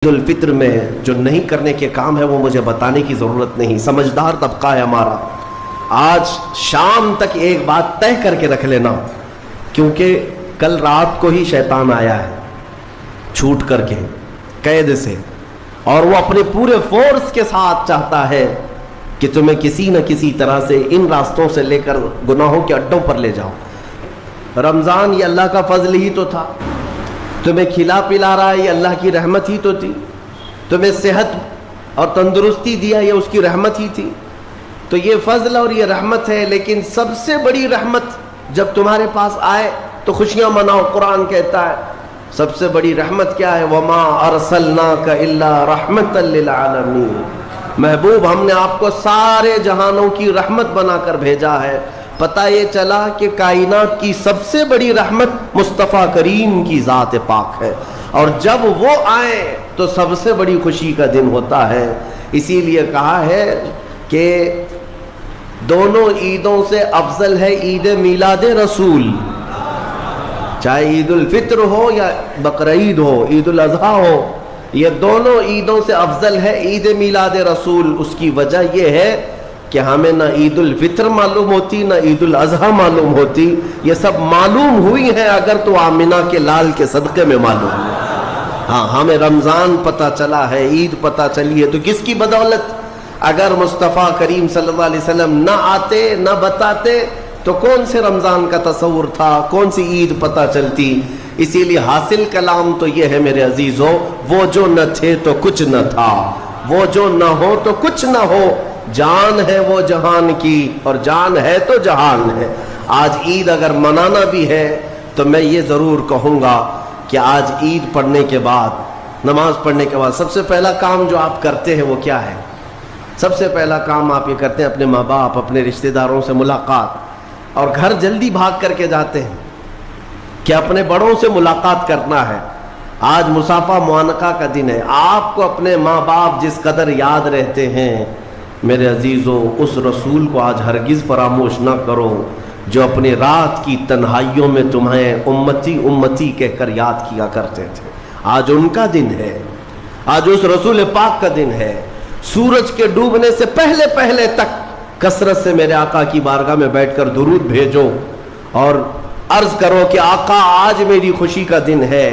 عید الفطر میں جو نہیں کرنے کے کام ہے وہ مجھے بتانے کی ضرورت نہیں، سمجھدار طبقہ ہے ہمارا۔ آج شام تک ایک بات طے کر کے رکھ لینا، کیونکہ کل رات کو ہی شیطان آیا ہے چھوٹ کر کے قید سے، اور وہ اپنے پورے فورس کے ساتھ چاہتا ہے کہ تمہیں کسی نہ کسی طرح سے ان راستوں سے لے کر گناہوں کے اڈوں پر لے جاؤ۔ رمضان یہ اللہ کا فضل ہی تو تھا، تمہیں کھلا پلا رہا ہے یہ اللہ کی رحمت ہی تو تھی، تمہیں صحت اور تندرستی دیا یہ اس کی رحمت ہی تھی، تو یہ فضل اور یہ رحمت ہے۔ لیکن سب سے بڑی رحمت جب تمہارے پاس آئے تو خوشیاں مناؤ۔ قرآن کہتا ہے سب سے بڑی رحمت کیا ہے؟ وَمَا أَرْسَلْنَاكَ إِلَّا رَحْمَةً لِّلْعَالَمِينَ، محبوب ہم نے آپ کو سارے جہانوں کی رحمت بنا کر بھیجا ہے۔ پتہ یہ چلا کہ کائنات کی سب سے بڑی رحمت مصطفیٰ کریم کی ذات پاک ہے، اور جب وہ آئیں تو سب سے بڑی خوشی کا دن ہوتا ہے۔ اسی لیے کہا ہے کہ دونوں عیدوں سے افضل ہے عید میلاد رسول، چاہے عید الفطر ہو یا بقرعید ہو، عید الاضحیٰ ہو، یہ دونوں عیدوں سے افضل ہے عید میلاد رسول۔ اس کی وجہ یہ ہے کہ ہمیں نہ عید الفطر معلوم ہوتی نہ عید الاضحیٰ معلوم ہوتی، یہ سب معلوم ہوئی ہیں اگر تو آمنہ کے لال کے صدقے میں معلوم ہے۔ ہاں، ہمیں رمضان پتہ چلا ہے، عید پتہ چلی ہے، تو کس کی بدولت؟ اگر مصطفیٰ کریم صلی اللہ علیہ وسلم نہ آتے نہ بتاتے تو کون سے رمضان کا تصور تھا، کون سی عید پتہ چلتی؟ اسی لیے حاصل کلام تو یہ ہے میرے عزیزو، وہ جو نہ تھے تو کچھ نہ تھا، وہ جو نہ ہو تو کچھ نہ ہو، جان ہے وہ جہان کی اور جان ہے تو جہان ہے۔ آج عید اگر منانا بھی ہے تو میں یہ ضرور کہوں گا کہ آج عید پڑھنے کے بعد، نماز پڑھنے کے بعد سب سے پہلا کام جو آپ کرتے ہیں وہ کیا ہے؟ سب سے پہلا کام آپ یہ کرتے ہیں اپنے ماں باپ، اپنے رشتہ داروں سے ملاقات، اور گھر جلدی بھاگ کر کے جاتے ہیں کہ اپنے بڑوں سے ملاقات کرنا ہے۔ آج مصافحہ معانقہ کا دن ہے، آپ کو اپنے ماں باپ جس قدر یاد رہتے ہیں، میرے عزیزو اس رسول کو آج ہرگز فراموش نہ کرو جو اپنی رات کی تنہائیوں میں تمہیں امتی امتی کہہ کر یاد کیا کرتے تھے۔ آج ان کا دن ہے، آج اس رسول پاک کا دن ہے۔ سورج کے ڈوبنے سے پہلے پہلے تک کثرت سے میرے آقا کی بارگاہ میں بیٹھ کر درود بھیجو اور عرض کرو کہ آقا آج میری خوشی کا دن ہے،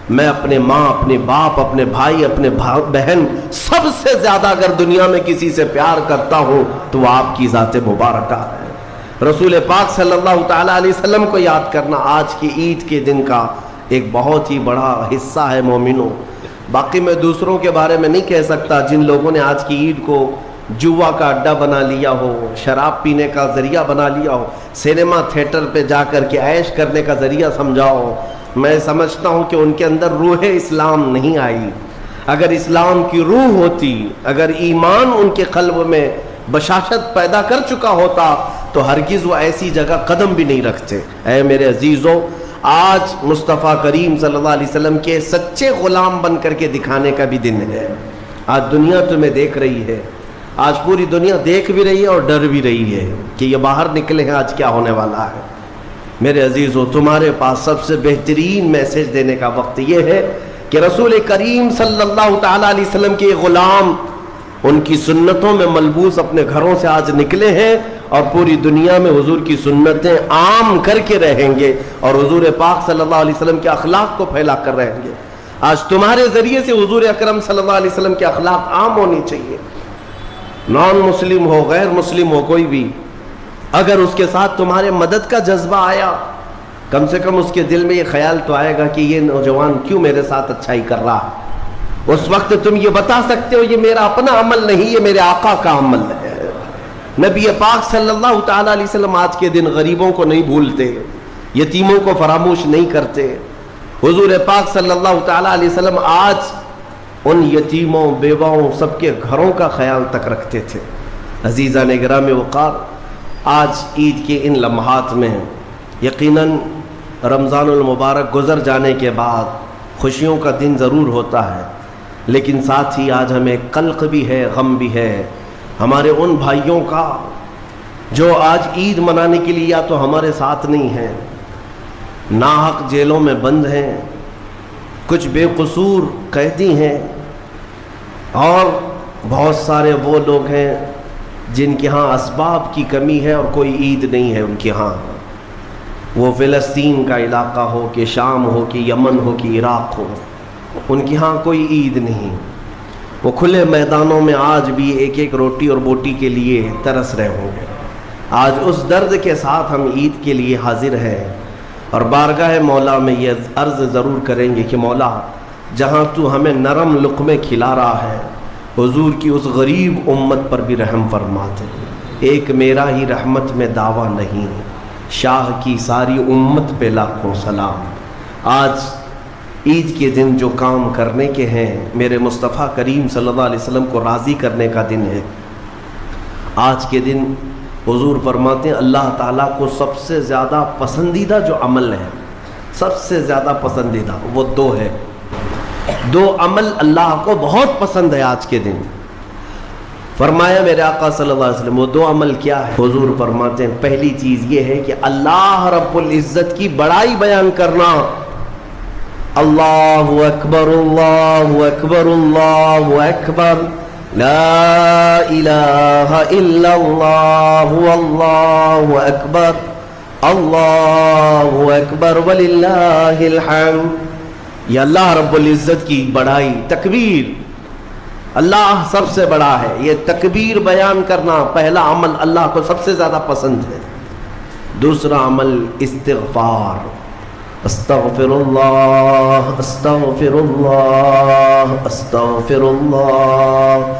میں اپنے ماں، اپنے باپ، اپنے بھائی، اپنے بہن، سب سے زیادہ اگر دنیا میں کسی سے پیار کرتا ہوں تو وہ آپ کی ذات مبارکہ ہے۔ رسول پاک صلی اللہ تعالیٰ علیہ وسلم کو یاد کرنا آج کی عید کے دن کا ایک بہت ہی بڑا حصہ ہے مومنوں۔ باقی میں دوسروں کے بارے میں نہیں کہہ سکتا، جن لوگوں نے آج کی عید کو جوا کا اڈا بنا لیا ہو، شراب پینے کا ذریعہ بنا لیا ہو، سینما تھیٹر پہ جا کر کے عیش کرنے کا ذریعہ سمجھا ہو، میں سمجھتا ہوں کہ ان کے اندر روح اسلام نہیں آئی۔ اگر اسلام کی روح ہوتی، اگر ایمان ان کے قلب میں بشاشت پیدا کر چکا ہوتا تو ہرگز وہ ایسی جگہ قدم بھی نہیں رکھتے۔ اے میرے عزیزوں، آج مصطفیٰ کریم صلی اللہ علیہ وسلم کے سچے غلام بن کر کے دکھانے کا بھی دن ہے۔ آج دنیا تمہیں دیکھ رہی ہے، آج پوری دنیا دیکھ بھی رہی ہے اور ڈر بھی رہی ہے کہ یہ باہر نکلے ہیں آج کیا ہونے والا ہے۔ میرے عزیزو، تمہارے پاس سب سے بہترین میسج دینے کا وقت یہ ہے کہ رسول کریم صلی اللہ تعالیٰ علیہ وسلم کے غلام ان کی سنتوں میں ملبوس اپنے گھروں سے آج نکلے ہیں اور پوری دنیا میں حضور کی سنتیں عام کر کے رہیں گے اور حضور پاک صلی اللہ علیہ وسلم کے اخلاق کو پھیلا کر رہیں گے۔ آج تمہارے ذریعے سے حضور اکرم صلی اللہ علیہ وسلم کے اخلاق عام ہونی چاہیے۔ نان مسلم ہو، غیر مسلم ہو، کوئی بھی اگر اس کے ساتھ تمہارے مدد کا جذبہ آیا، کم سے کم اس کے دل میں یہ خیال تو آئے گا کہ یہ نوجوان کیوں میرے ساتھ اچھائی کر رہا ہے۔ اس وقت تم یہ بتا سکتے ہو یہ میرا اپنا عمل نہیں، یہ میرے آقا کا عمل ہے۔ نبی پاک صلی اللہ تعالیٰ علیہ وسلم آج کے دن غریبوں کو نہیں بھولتے، یتیموں کو فراموش نہیں کرتے۔ حضور پاک صلی اللہ تعالیٰ علیہ وسلم آج ان یتیموں، بیواؤں، سب کے گھروں کا خیال تک رکھتے تھے۔ عزیزان گرامی وقار، آج عید کے ان لمحات میں یقیناً رمضان المبارک گزر جانے کے بعد خوشیوں کا دن ضرور ہوتا ہے، لیکن ساتھ ہی آج ہمیں قلق بھی ہے، غم بھی ہے ہمارے ان بھائیوں کا جو آج عید منانے کے لیے یا تو ہمارے ساتھ نہیں ہیں، ناحق جیلوں میں بند ہیں، کچھ بے قصور قیدی ہیں، اور بہت سارے وہ لوگ ہیں جن کے ہاں اسباب کی کمی ہے اور کوئی عید نہیں ہے ان کے ہاں، وہ فلسطین کا علاقہ ہو کہ شام ہو کہ یمن ہو کہ عراق ہو، ان کے ہاں کوئی عید نہیں، وہ کھلے میدانوں میں آج بھی ایک ایک روٹی اور بوٹی کے لیے ترس رہے ہوں گے۔ آج اس درد کے ساتھ ہم عید کے لیے حاضر ہیں اور بارگاہ مولا میں یہ عرض ضرور کریں گے کہ مولا جہاں تو ہمیں نرم لقمے کھلا رہا ہے، حضور کی اس غریب امت پر بھی رحم فرما دے۔ ایک میرا ہی رحمت میں دعویٰ نہیں، شاہ کی ساری امت پہ لاکھوں سلام۔ آج عید کے دن جو کام کرنے کے ہیں، میرے مصطفیٰ کریم صلی اللہ علیہ وسلم کو راضی کرنے کا دن ہے۔ آج کے دن حضور فرماتے ہیں اللہ تعالیٰ کو سب سے زیادہ پسندیدہ جو عمل ہے، سب سے زیادہ پسندیدہ وہ دو ہے، دو عمل اللہ کو بہت پسند ہے آج کے دن۔ فرمایا میرے آقا صلی اللہ علیہ وسلم وہ دو عمل کیا ہے؟ حضور فرماتے ہیں پہلی چیز یہ ہے کہ اللہ رب العزت کی بڑائی بیان کرنا، اللہ اکبر اللہ اکبر اللہ اکبر لا الہ الا اللہ اللہ اکبر اللہ اکبر وللہ الحمد۔ یہ اللہ رب العزت کی بڑائی، تکبیر، اللہ سب سے بڑا ہے، یہ تکبیر بیان کرنا پہلا عمل اللہ کو سب سے زیادہ پسند ہے۔ دوسرا عمل استغفار، استغفر اللہ استغفر اللہ استغفر اللہ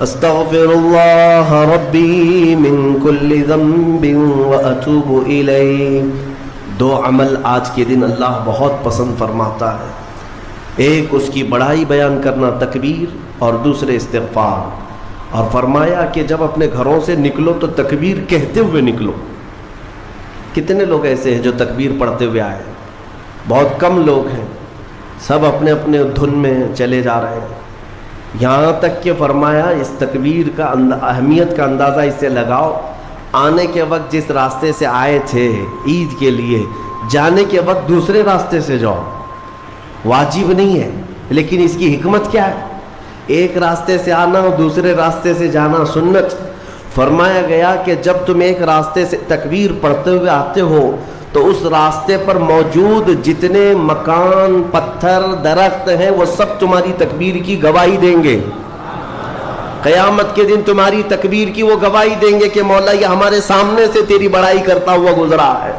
استغفر اللہ ربی من کل ذنب واتوب الیہ۔ دو عمل آج کے دن اللہ بہت پسند فرماتا ہے، ایک اس کی بڑائی بیان کرنا تکبیر اور دوسرے استغفار۔ اور فرمایا کہ جب اپنے گھروں سے نکلو تو تکبیر کہتے ہوئے نکلو۔ کتنے لوگ ایسے ہیں جو تکبیر پڑھتے ہوئے آئے؟ بہت کم لوگ ہیں، سب اپنے اپنے دھن میں چلے جا رہے ہیں۔ یہاں تک کہ فرمایا اس تکبیر کا اہمیت کا اندازہ اس سے لگاؤ، آنے کے وقت جس راستے سے آئے تھے عید کے لیے، جانے کے وقت دوسرے راستے سے جاؤ، واجب نہیں ہے، لیکن اس کی حکمت کیا ہے؟ ایک راستے سے آنا اور دوسرے راستے سے جانا سنت۔ فرمایا گیا کہ جب تم ایک راستے سے تکبیر پڑھتے ہوئے آتے ہو تو اس راستے پر موجود جتنے مکان، پتھر، درخت ہیں وہ سب تمہاری تکبیر کی گواہی دیں گے۔ قیامت کے دن تمہاری تکبیر کی وہ گواہی دیں گے کہ مولا یہ ہمارے سامنے سے تیری بڑائی کرتا ہوا گزرا ہے۔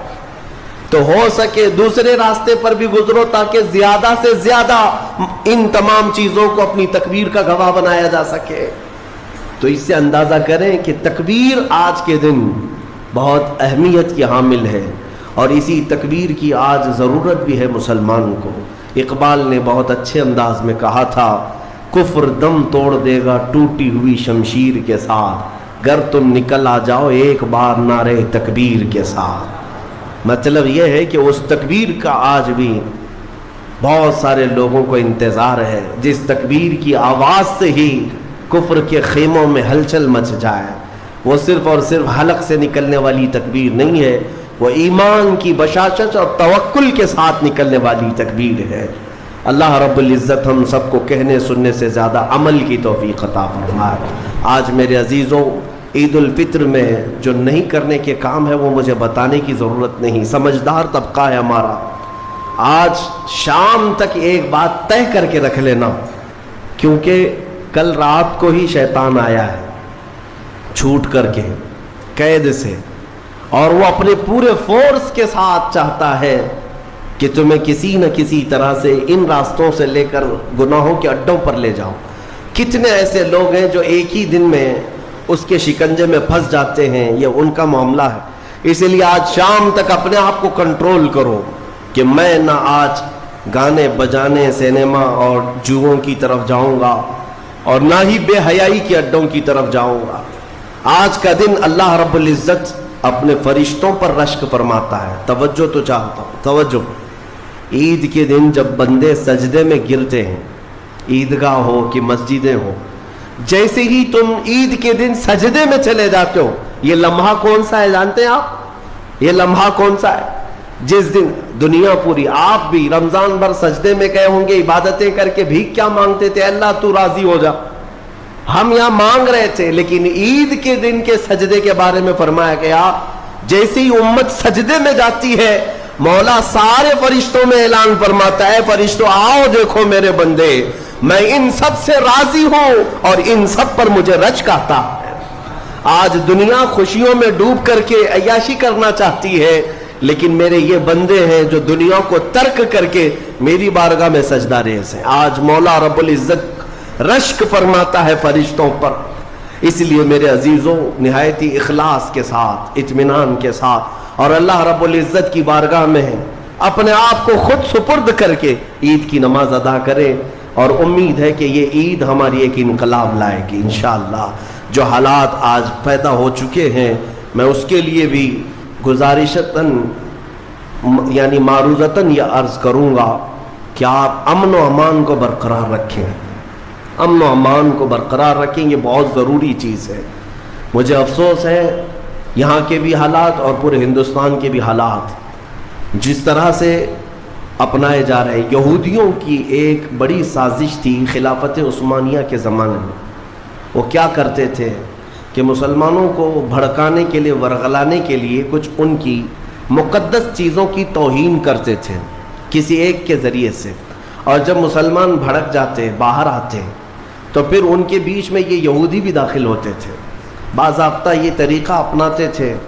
تو ہو سکے دوسرے راستے پر بھی گزرو تاکہ زیادہ سے زیادہ ان تمام چیزوں کو اپنی تکبیر کا گواہ بنایا جا سکے۔ تو اس سے اندازہ کریں کہ تکبیر آج کے دن بہت اہمیت کی حامل ہے، اور اسی تکبیر کی آج ضرورت بھی ہے مسلمان کو۔ اقبال نے بہت اچھے انداز میں کہا تھا، کفر دم توڑ دے گا ٹوٹی ہوئی شمشیر کے ساتھ، گر تم نکل آ جاؤ ایک بار نعرے تکبیر کے ساتھ۔ مطلب یہ ہے کہ اس تکبیر کا آج بھی بہت سارے لوگوں کو انتظار ہے، جس تکبیر کی آواز سے ہی کفر کے خیموں میں ہلچل مچ جائے۔ وہ صرف اور صرف حلق سے نکلنے والی تکبیر نہیں ہے، وہ ایمان کی بشاشت اور توکل کے ساتھ نکلنے والی تکبیر ہے۔ اللہ رب العزت ہم سب کو کہنے سننے سے زیادہ عمل کی توفیق عطا فرمائے۔ آج میرے عزیزوں، عید الفطر میں جو نہیں کرنے کے کام ہے وہ مجھے بتانے کی ضرورت نہیں، سمجھدار طبقہ ہے ہمارا۔ آج شام تک ایک بات طے کر کے رکھ لینا، کیونکہ کل رات کو ہی شیطان آیا ہے چھوٹ کر کے قید سے، اور وہ اپنے پورے فورس کے ساتھ چاہتا ہے کہ تمہیں کسی نہ کسی طرح سے ان راستوں سے لے کر گناہوں کے اڈوں پر لے جاؤ۔ کتنے ایسے لوگ ہیں جو ایک ہی دن میں اس کے شکنجے میں پھنس جاتے ہیں، یہ ان کا معاملہ ہے۔ اسی لیے آج شام تک اپنے آپ کو کنٹرول کرو کہ میں نہ آج گانے بجانے، سینما اور جوؤں کی طرف جاؤں گا، اور نہ ہی بے حیائی کے اڈوں کی طرف جاؤں گا۔ آج کا دن اللہ رب العزت اپنے فرشتوں پر رشک فرماتا ہے۔ توجہ تو چاہتا ہوں، توجہ۔ عید کے دن جب بندے سجدے میں گرتے ہیں، عیدگاہ ہو کہ مسجدیں ہو، جیسے ہی تم عید کے دن سجدے میں چلے جاتے ہو، یہ لمحہ کون سا ہے جانتے ہیں آپ؟ یہ لمحہ کون سا ہے؟ جس دن دنیا پوری، آپ بھی رمضان بھر سجدے میں گئے ہوں گے، عبادتیں کر کے بھیک کیا مانگتے تھے؟ اللہ تو راضی ہو جا، ہم یہاں مانگ رہے تھے، لیکن عید کے دن کے سجدے کے بارے میں فرمایا گیا جیسے ہی امت سجدے میں جاتی ہے مولا سارے فرشتوں میں اعلان فرماتا ہے فرشتوں آؤ دیکھو میرے بندے، میں ان سب سے راضی ہوں اور ان سب پر مجھے رجک آتا ہے۔ آج دنیا خوشیوں میں ڈوب کر کے عیاشی کرنا چاہتی ہے، لیکن میرے یہ بندے ہیں جو دنیا کو ترک کر کے میری بارگاہ میں سجدہ ریز ہیں۔ آج مولا رب العزت رشک فرماتا ہے فرشتوں پر۔ اس لیے میرے عزیزوں نہایت ہی اخلاص کے ساتھ، اطمینان کے ساتھ اور اللہ رب العزت کی بارگاہ میں اپنے آپ کو خود سپرد کر کے عید کی نماز ادا کریں، اور امید ہے کہ یہ عید ہماری ایک انقلاب لائے گی انشاءاللہ۔ جو حالات آج پیدا ہو چکے ہیں میں اس کے لیے بھی گزارشتاً یعنی معروضتاً یہ عرض کروں گا کہ آپ امن و امان کو برقرار رکھیں، امن و امان کو برقرار رکھیں، یہ بہت ضروری چیز ہے۔ مجھے افسوس ہے یہاں کے بھی حالات اور پورے ہندوستان کے بھی حالات جس طرح سے اپنائے جا رہے ہیں۔ یہودیوں کی ایک بڑی سازش تھی خلافت عثمانیہ کے زمانے میں۔ وہ کیا کرتے تھے کہ مسلمانوں کو بھڑکانے کے لیے، ورغلانے کے لیے کچھ ان کی مقدس چیزوں کی توہین کرتے تھے کسی ایک کے ذریعے سے، اور جب مسلمان بھڑک جاتے باہر آتے تو پھر ان کے بیچ میں یہ یہودی بھی داخل ہوتے تھے، باضابطہ یہ طریقہ اپناتے تھے